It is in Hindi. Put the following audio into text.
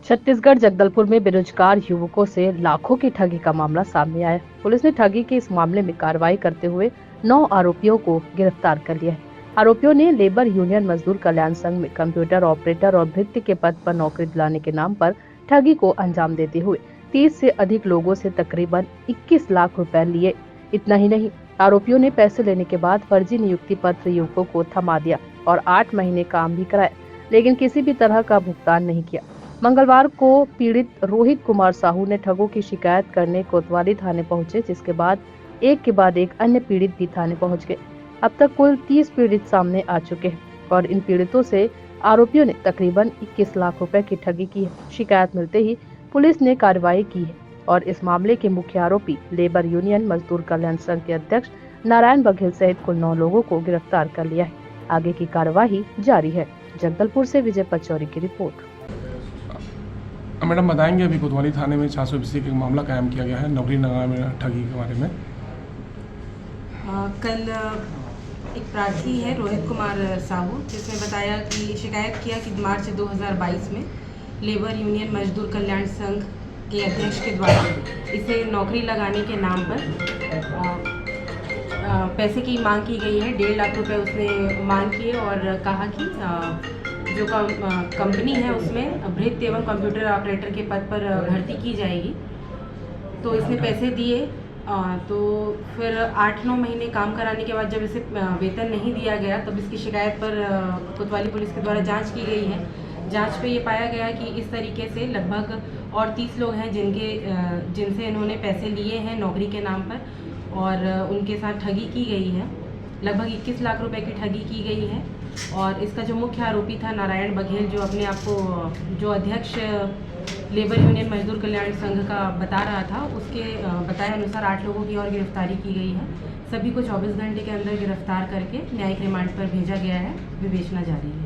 छत्तीसगढ़ जगदलपुर में बेरोजगार युवकों से लाखों की ठगी का मामला सामने आया। पुलिस ने ठगी के इस मामले में कार्रवाई करते हुए 9 आरोपियों को गिरफ्तार कर लिया है। आरोपियों ने लेबर यूनियन मजदूर कल्याण संघ में कंप्यूटर ऑपरेटर और भृत्य के पद पर नौकरी दिलाने के नाम पर ठगी को अंजाम देते हुए 30 से अधिक लोगों से तकरीबन 21 लाख रुपए लिए। इतना ही नहीं, आरोपियों ने पैसे लेने के बाद फर्जी नियुक्ति पत्र युवकों को थमा दिया और 8 महीने काम भी कराया, लेकिन किसी भी तरह का भुगतान नहीं किया। मंगलवार को पीड़ित रोहित कुमार साहू ने ठगों की शिकायत करने कोतवाली थाने पहुंचे, जिसके बाद एक के बाद एक अन्य पीड़ित भी थाने पहुंच गए। अब तक कुल 30 पीड़ित सामने आ चुके हैं और इन पीड़ितों से आरोपियों ने तकरीबन 21 लाख रुपए की ठगी की है। शिकायत मिलते ही पुलिस ने कार्रवाई की है और इस मामले के मुख्य आरोपी लेबर यूनियन मजदूर कल्याण संघ के अध्यक्ष नारायण बघेल सहित कुल 9 लोगों को गिरफ्तार कर लिया है। आगे की कार्यवाही जारी है। जगदलपुर से विजय पचौरी की रिपोर्ट। मैडम बताएंगे, अभी कोतवाली थाने में 420 का मामला कायम किया गया है नौकरी लगाने में ठगी के बारे में। कल एक प्रार्थी है रोहित कुमार साहू, जिसने बताया कि शिकायत किया कि मार्च 2022 में लेबर यूनियन मजदूर कल्याण संघ के अध्यक्ष के द्वारा इसे नौकरी लगाने के नाम पर पैसे की मांग की गई है। 1.5 लाख रुपए उसने मांग किए और कहा कि जो कंपनी है उसमें भृत्य एवं कंप्यूटर ऑपरेटर के पद पर भर्ती की जाएगी। तो इसने पैसे दिए, तो फिर 8-9 महीने काम कराने के बाद जब इसे वेतन नहीं दिया गया, तब इसकी शिकायत पर कोतवाली पुलिस के द्वारा जांच की गई है। जांच पे ये पाया गया कि इस तरीके से लगभग और 30 लोग हैं जिनसे इन्होंने पैसे लिए हैं नौकरी के नाम पर और उनके साथ ठगी की गई है। लगभग 21 लाख रुपए की ठगी की गई है और इसका जो मुख्य आरोपी था नारायण बघेल, जो अपने आप को जो अध्यक्ष लेबर यूनियन मजदूर कल्याण संघ का बता रहा था, उसके बताए अनुसार 8 लोगों की और गिरफ्तारी की गई है। सभी को 24 घंटे के अंदर गिरफ्तार करके न्यायिक रिमांड पर भेजा गया है। विवेचना जारी है।